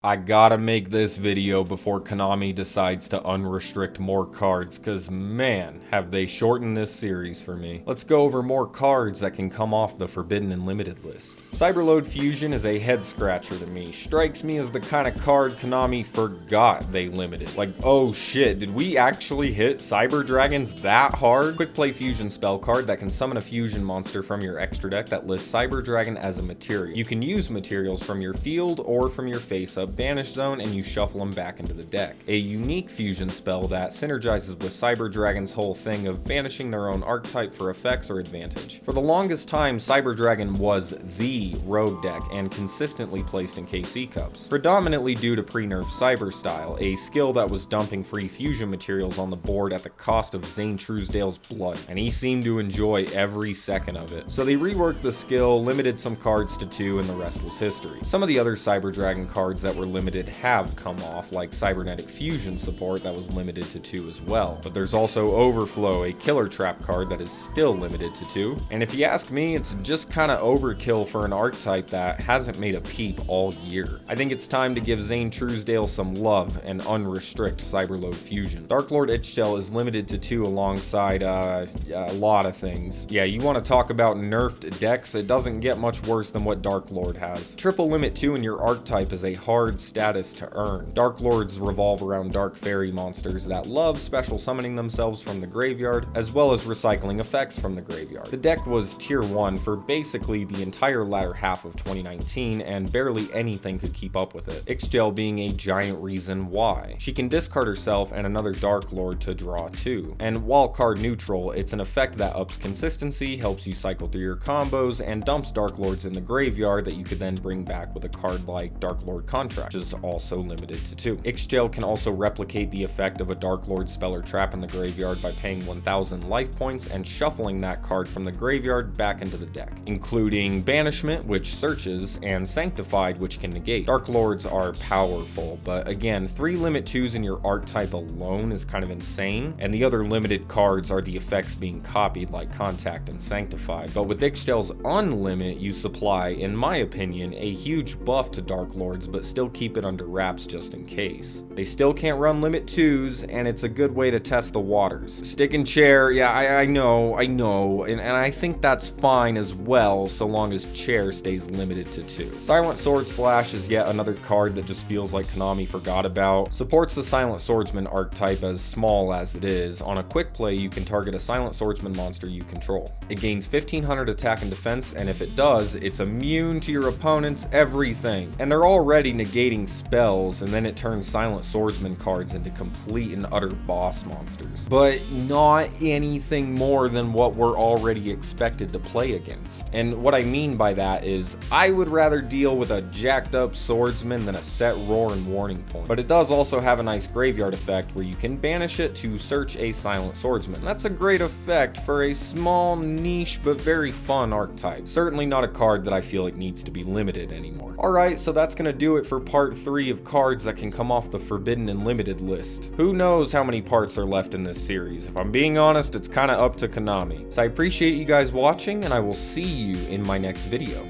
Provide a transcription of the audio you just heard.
I gotta make this video before Konami decides to unrestrict more cards, cause man, have they shortened this series for me. Let's go over more cards that can come off the Forbidden and Limited list. Cyberload Fusion is a head scratcher to me. Strikes me as the kind of card Konami forgot they limited. Like, oh shit, did we actually hit Cyber Dragons that hard? Quick play fusion spell card that can summon a fusion monster from your extra deck that lists Cyber Dragon as a material. You can use materials from your field or from your face-up banish zone, and you shuffle them back into the deck. A unique fusion spell that synergizes with Cyber Dragon's whole thing of banishing their own archetype for effects or advantage. For the longest time, Cyber Dragon was the road deck and consistently placed in KC Cups, predominantly due to pre-nerf Cyber Style, a skill that was dumping free fusion materials on the board at the cost of Zane Truesdale's blood, and he seemed to enjoy every second of it. So they reworked the skill, limited some cards to 2, and the rest was history. Some of the other Cyber Dragon cards that were limited have come off, like Cybernetic Fusion support that was limited to 2 as well. But there's also Overflow, a killer trap card that is still limited to 2. And if you ask me, it's just kinda overkill for an archetype that hasn't made a peep all year. I think it's time to give Zane Truesdale some love and unrestrict Cyberload Fusion. Dark Lord Itchshell is limited to 2 alongside a lot of things. Yeah, you want to talk about nerfed decks, it doesn't get much worse than what Dark Lord has. Triple limit 2 in your archetype is a hard status to earn. Dark Lords revolve around dark fairy monsters that love special summoning themselves from the graveyard, as well as recycling effects from the graveyard. The deck was tier 1 for basically the entire latter half of 2019, and barely anything could keep up with it. Ixchel being a giant reason why. She can discard herself and another Dark Lord to draw 2. And while card neutral, it's an effect that ups consistency, helps you cycle through your combos, and dumps Dark Lords in the graveyard that you could then bring back with a card like Dark Lord Contract, which is also limited to 2. Ixchel can also replicate the effect of a Dark Lord spell or trap in the graveyard by paying 1000 life points and shuffling that card from the graveyard back into the deck, including Banishment, which searches, and Sanctified, which can negate. Dark Lords are powerful, but again, 3 limit 2s in your archetype alone is kind of insane, and the other limited cards are the effects being copied like Contact and Sanctified. But with Ixchel's Unlimit, you supply, in my opinion, a huge buff to Dark Lords, but still keep it under wraps just in case. They still can't run limit 2s, and it's a good way to test the waters. Stick and Chair, yeah, I know, and I think that's fine as well, so long as Chair stays limited to 2. Silent Sword Slash is yet another card that just feels like Konami forgot about. Supports the Silent Swordsman archetype as small as it is. On a quick play, you can target a Silent Swordsman monster you control. It gains 1500 attack and defense, and if it does, it's immune to your opponent's everything. And they're already negating spells, and then it turns Silent Swordsman cards into complete and utter boss monsters. But not anything more than what we're already expected to play against. And what I mean by that is, I would rather deal with a jacked up swordsman than a set roar and warning point. But it does also have a nice graveyard effect where you can banish it to search a Silent Swordsman. That's a great effect for a small, niche, but very fun archetype. Certainly not a card that I feel like needs to be limited anymore. Alright, so that's gonna do it for part 3 of cards that can come off the Forbidden and Limited list. Who knows how many parts are left in this series? If I'm being honest, it's kinda up to Konami. So I appreciate you guys watching, and I will see you in my next video.